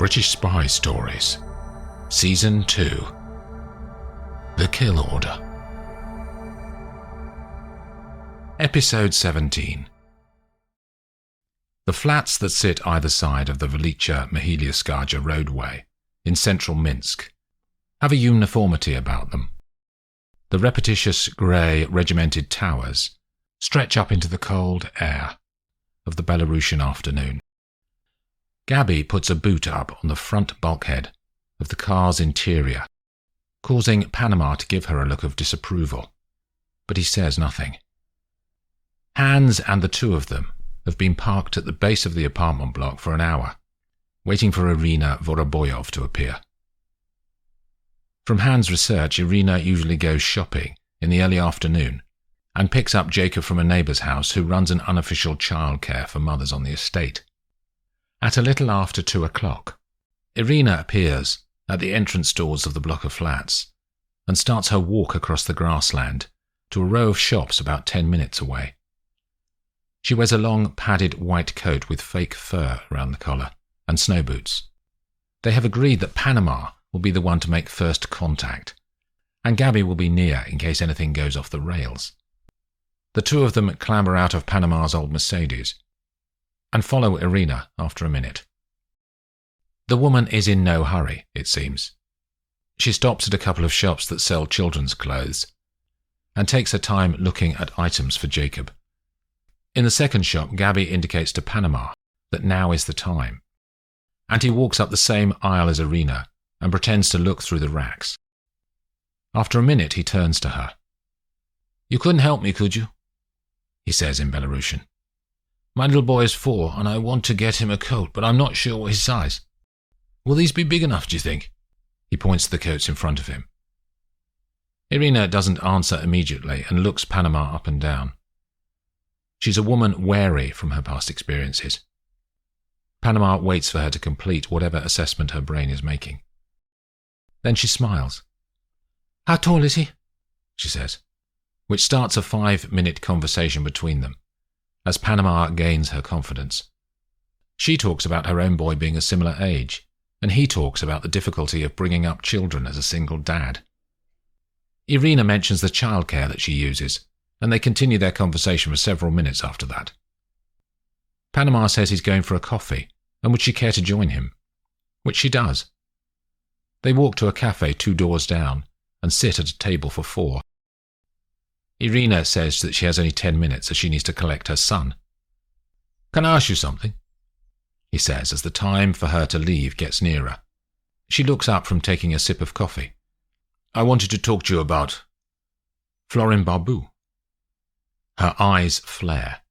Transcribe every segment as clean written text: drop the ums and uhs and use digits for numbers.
British Spy Stories, Season 2, The Kill Order. Episode 17. The flats that sit either side of the Velicha-Mahilyaskaja roadway in central Minsk have a uniformity about them. The repetitious grey regimented towers stretch up into the cold air of the Belarusian afternoon. Gabby puts a boot up on the front bulkhead of the car's interior, causing Panama to give her a look of disapproval, but he says nothing. Hans and the two of them have been parked at the base of the apartment block for an hour, waiting for Irina Voroboyov to appear. From Hans' research, Irina usually goes shopping in the early afternoon and picks up Jacob from a neighbour's house who runs an unofficial childcare for mothers on the estate. At a little after 2 o'clock, Irina appears at the entrance doors of the block of flats and starts her walk across the grassland to a row of shops about 10 minutes away. She wears a long, padded white coat with fake fur around the collar and snow boots. They have agreed that Panama will be the one to make first contact, and Gabby will be near in case anything goes off the rails. The two of them clamber out of Panama's old Mercedes and follow Irina after a minute. The woman is in no hurry, it seems. She stops at a couple of shops that sell children's clothes and takes her time looking at items for Jacob. In the second shop, Gabby indicates to Panama that now is the time, and he walks up the same aisle as Irina and pretends to look through the racks. After a minute, he turns to her. "You couldn't help me, could you?" he says in Belarusian. "My little boy is 4, and I want to get him a coat, but I'm not sure his size. Will these be big enough, do you think?" He points to the coats in front of him. Irina doesn't answer immediately and looks Panama up and down. She's a woman wary from her past experiences. Panama waits for her to complete whatever assessment her brain is making. Then she smiles. "How tall is he?" she says, which starts a 5-minute conversation between them, as Panama gains her confidence. She talks about her own boy being a similar age, and he talks about the difficulty of bringing up children as a single dad. Irina mentions the childcare that she uses, and they continue their conversation for several minutes after that. Panama says he's going for a coffee, and would she care to join him? Which she does. They walk to a cafe 2 doors down and sit at a table for 4. Irina says that she has only 10 minutes as she needs to collect her son. "Can I ask you something?" he says as the time for her to leave gets nearer. She looks up from taking a sip of coffee. "I wanted to talk to you about Florin Barbu." Her eyes flare,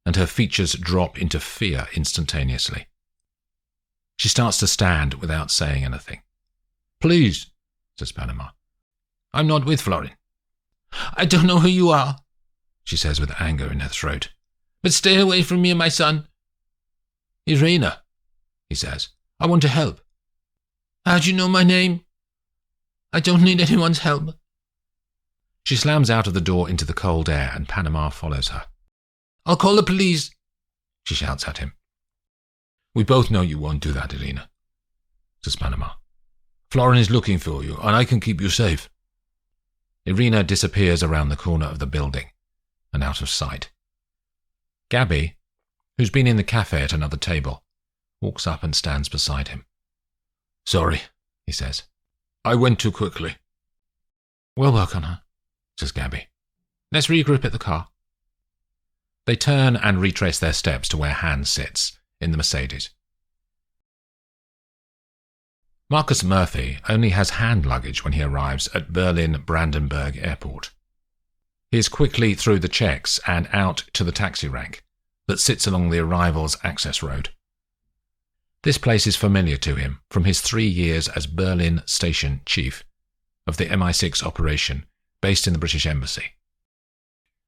and her features drop into fear instantaneously. She starts to stand without saying anything. "Please," says Panama. "I'm not with Florin." "I don't know who you are," she says with anger in her throat, "but stay away from me and my son." "Irina," he says, "I want to help." "How do you know my name?" "I don't need anyone's help." She slams out of the door into the cold air, and Panama follows her. "I'll call the police," she shouts at him. "We both know you won't do that, Irina," says Panama. "Florin is looking for you, and I can keep you safe." Irina disappears around the corner of the building and out of sight. Gabby, who's been in the cafe at another table, walks up and stands beside him. "Sorry," he says. "I went too quickly." "We'll work on her," says Gabby. "Let's regroup at the car." They turn and retrace their steps to where Hans sits in the Mercedes. Marcus Murphy only has hand luggage when he arrives at Berlin-Brandenburg Airport. He is quickly through the checks and out to the taxi rank that sits along the arrivals access road. This place is familiar to him from his 3 years as Berlin station chief of the MI6 operation based in the British Embassy.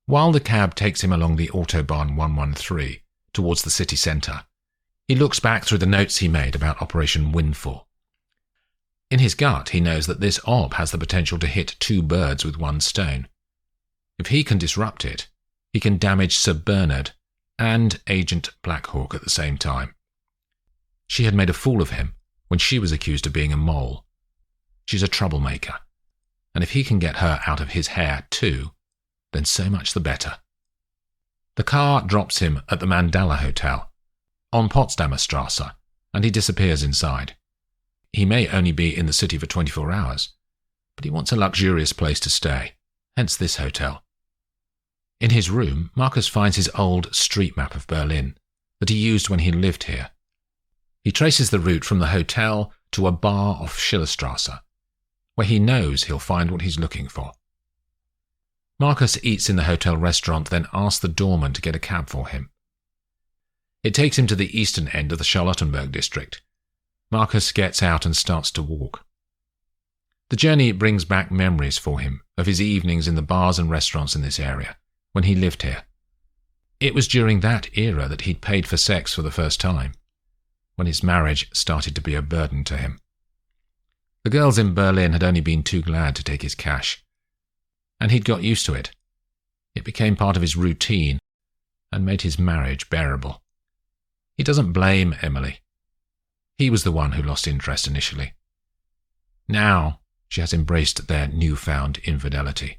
While the cab takes him along the Autobahn 113 towards the city centre, he looks back through the notes he made about Operation Windfall. In his gut, he knows that this op has the potential to hit 2 birds with 1 stone. If he can disrupt it, he can damage Sir Bernard and Agent Blackhawk at the same time. She had made a fool of him when she was accused of being a mole. She's a troublemaker, and if he can get her out of his hair too, then so much the better. The car drops him at the Mandala Hotel on Potsdamer Straße, and he disappears inside. He may only be in the city for 24 hours, but he wants a luxurious place to stay, hence this hotel. In his room, Marcus finds his old street map of Berlin that he used when he lived here. He traces the route from the hotel to a bar off Schillerstrasse, where he knows he'll find what he's looking for. Marcus eats in the hotel restaurant, then asks the doorman to get a cab for him. It takes him to the eastern end of the Charlottenburg district. Marcus gets out and starts to walk. The journey brings back memories for him of his evenings in the bars and restaurants in this area, when he lived here. It was during that era that he'd paid for sex for the first time, when his marriage started to be a burden to him. The girls in Berlin had only been too glad to take his cash, and he'd got used to it. It became part of his routine and made his marriage bearable. He doesn't blame Emily. He was the one who lost interest initially. Now she has embraced their newfound infidelity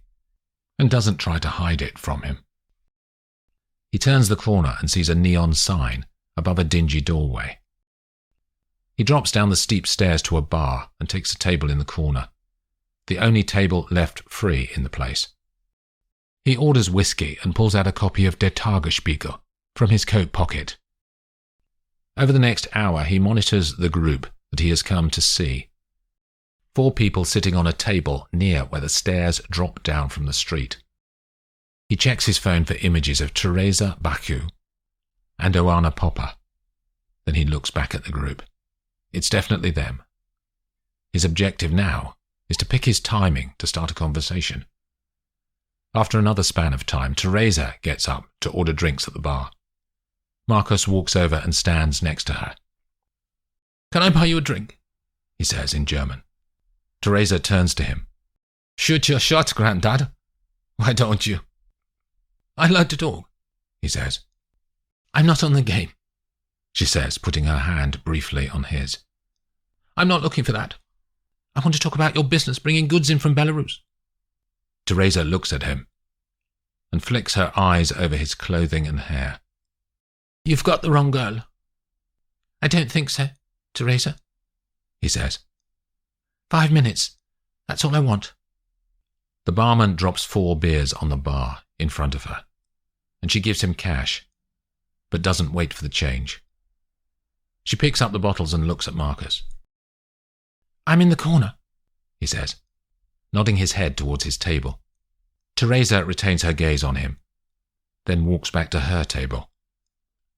and doesn't try to hide it from him. He turns the corner and sees a neon sign above a dingy doorway. He drops down the steep stairs to a bar and takes a table in the corner, the only table left free in the place. He orders whiskey and pulls out a copy of Der Tagesspiegel from his coat pocket. Over the next hour, he monitors the group that he has come to see. 4 people sitting on a table near where the stairs drop down from the street. He checks his phone for images of Teresa Baku and Oana Popper. Then he looks back at the group. It's definitely them. His objective now is to pick his timing to start a conversation. After another span of time, Teresa gets up to order drinks at the bar. Marcus walks over and stands next to her. "Can I buy you a drink?" he says in German. Teresa turns to him. "Shoot your shot, Granddad. Why don't you?" "I'd like to talk," he says. "I'm not on the game," she says, putting her hand briefly on his. "I'm not looking for that. I want to talk about your business bringing goods in from Belarus." Teresa looks at him and flicks her eyes over his clothing and hair. "You've got the wrong girl." "I don't think so, Teresa," he says. 5 minutes. That's all I want." The barman drops 4 beers on the bar in front of her, and she gives him cash, but doesn't wait for the change. She picks up the bottles and looks at Marcus. "I'm in the corner," he says, nodding his head towards his table. Teresa retains her gaze on him, then walks back to her table,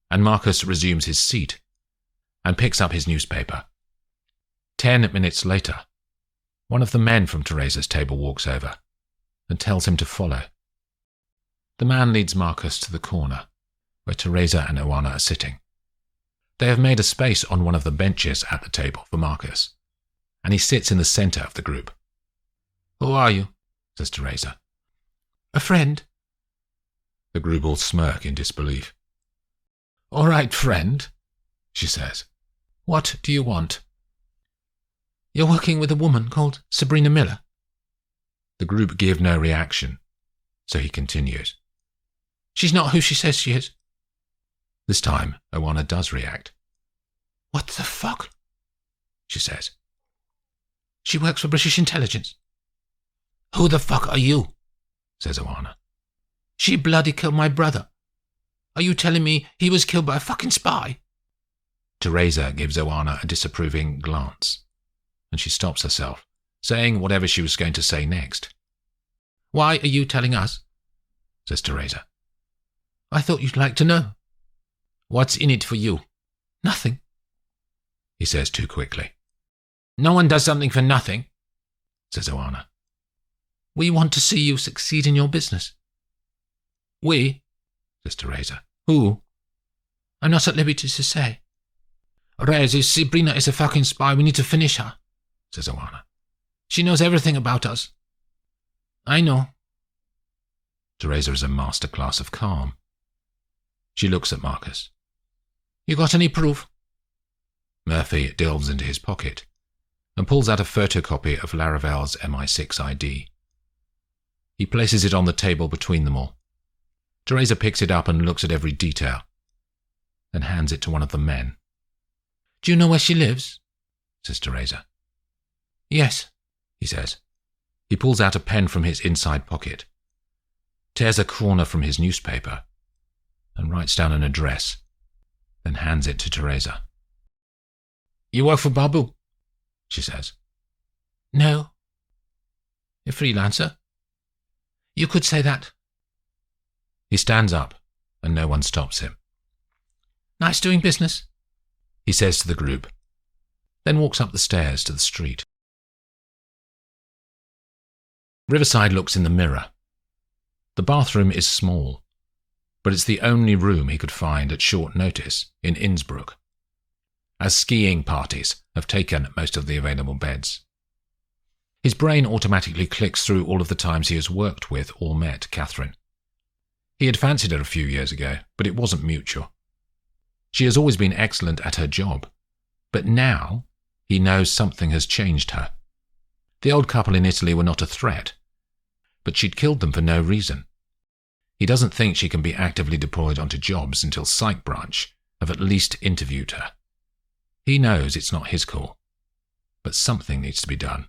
and Marcus resumes his seat and picks up his newspaper. 10 minutes later, one of the men from Teresa's table walks over and tells him to follow. The man leads Marcus to the corner, where Teresa and Oana are sitting. They have made a space on one of the benches at the table for Marcus, and he sits in the centre of the group. "Who are you?" says Teresa. "A friend." The group all smirk in disbelief. "All right, friend," she says. "What do you want?" "You're working with a woman called Sabrina Miller." The group give no reaction, so he continues. "She's not who she says she is." This time, Oana does react. "What the fuck?" she says. "She works for British intelligence." "Who the fuck are you?" says Oana. "She bloody killed my brother. Are you telling me he was killed by a fucking spy?" Teresa gives Oana a disapproving glance, and she stops herself, saying whatever she was going to say next. "Why are you telling us?" says Teresa. "I thought you'd like to know." "What's in it for you?" "Nothing," he says too quickly. "No one does something for nothing," says Oana. "We want to see you succeed in your business." "We?" says Teresa. "Who?" "I'm not at liberty to say." "Rez, if Sabrina is a fucking spy, we need to finish her," says Oana. "She knows everything about us." "I know." Teresa is a masterclass of calm. She looks at Marcus. "You got any proof?" Murphy delves into his pocket and pulls out a photocopy of Laravel's MI6 ID. He places it on the table between them all. Teresa picks it up and looks at every detail, then hands it to one of the men. "Do you know where she lives?" says Teresa. "Yes," he says. He pulls out a pen from his inside pocket, tears a corner from his newspaper, and writes down an address, then hands it to Teresa. "You work for Babu?" she says. "No." "A freelancer?" "You could say that." He stands up, and no one stops him. "Nice doing business," he says to the group, then walks up the stairs to the street. Riverside looks in the mirror. The bathroom is small, but it's the only room he could find at short notice in Innsbruck, as skiing parties have taken most of the available beds. His brain automatically clicks through all of the times he has worked with or met Catherine. He had fancied her a few years ago, but it wasn't mutual. She has always been excellent at her job, but now he knows something has changed her. The old couple in Italy were not a threat, but she'd killed them for no reason. He doesn't think she can be actively deployed onto jobs until Psych Branch have at least interviewed her. He knows it's not his call, but something needs to be done.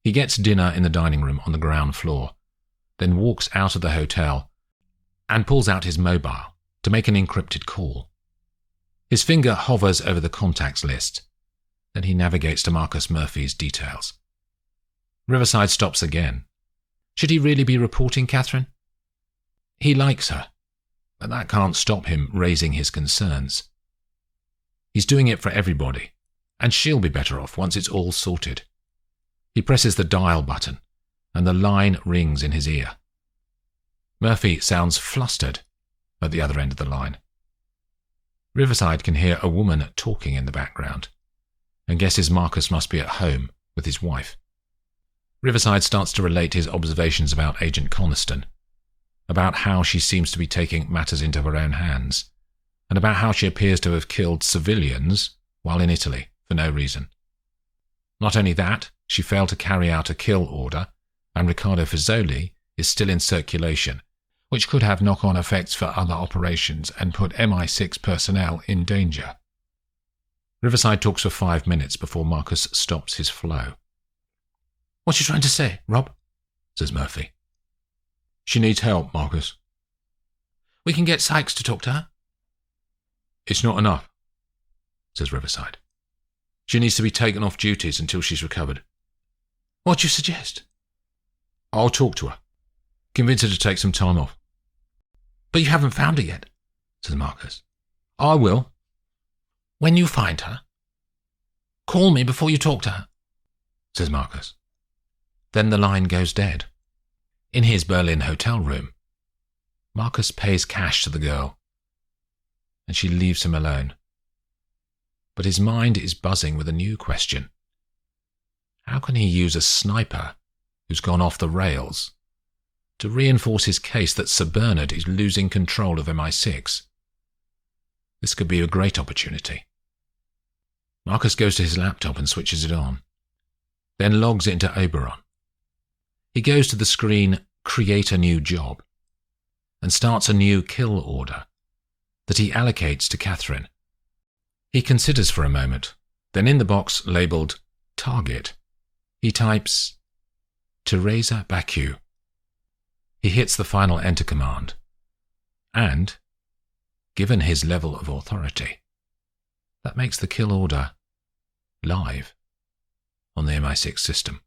He gets dinner in the dining room on the ground floor, then walks out of the hotel and pulls out his mobile to make an encrypted call. His finger hovers over the contacts list, then he navigates to Marcus Murphy's details. Riverside stops again. Should he really be reporting Catherine? He likes her, but that can't stop him raising his concerns. He's doing it for everybody, and she'll be better off once it's all sorted. He presses the dial button, and the line rings in his ear. Murphy sounds flustered at the other end of the line. Riverside can hear a woman talking in the background, and guesses Marcus must be at home with his wife. Riverside starts to relate his observations about Agent Coniston, about how she seems to be taking matters into her own hands, and about how she appears to have killed civilians while in Italy for no reason. Not only that, she failed to carry out a kill order, and Riccardo Fusoli is still in circulation, which could have knock-on effects for other operations and put MI6 personnel in danger. Riverside talks for 5 minutes before Marcus stops his flow. "What you trying to say, Rob?" says Murphy. "She needs help, Marcus." "We can get Sykes to talk to her." "It's not enough," says Riverside. "She needs to be taken off duties until she's recovered." "What do you suggest?" "I'll talk to her. Convince her to take some time off." "But you haven't found her yet," says Marcus. "I will." "When you find her, call me before you talk to her," says Marcus. Then the line goes dead. In his Berlin hotel room, Marcus pays cash to the girl, and she leaves him alone. But his mind is buzzing with a new question. How can he use a sniper who's gone off the rails to reinforce his case that Sir Bernard is losing control of MI6? This could be a great opportunity. Marcus goes to his laptop and switches it on, then logs into Oberon. He goes to the screen Create a New Job and starts a new kill order that he allocates to Catherine. He considers for a moment, then in the box labelled Target, he types Teresa Bacu. He hits the final Enter command, and, given his level of authority, that makes the kill order live on the MI6 system.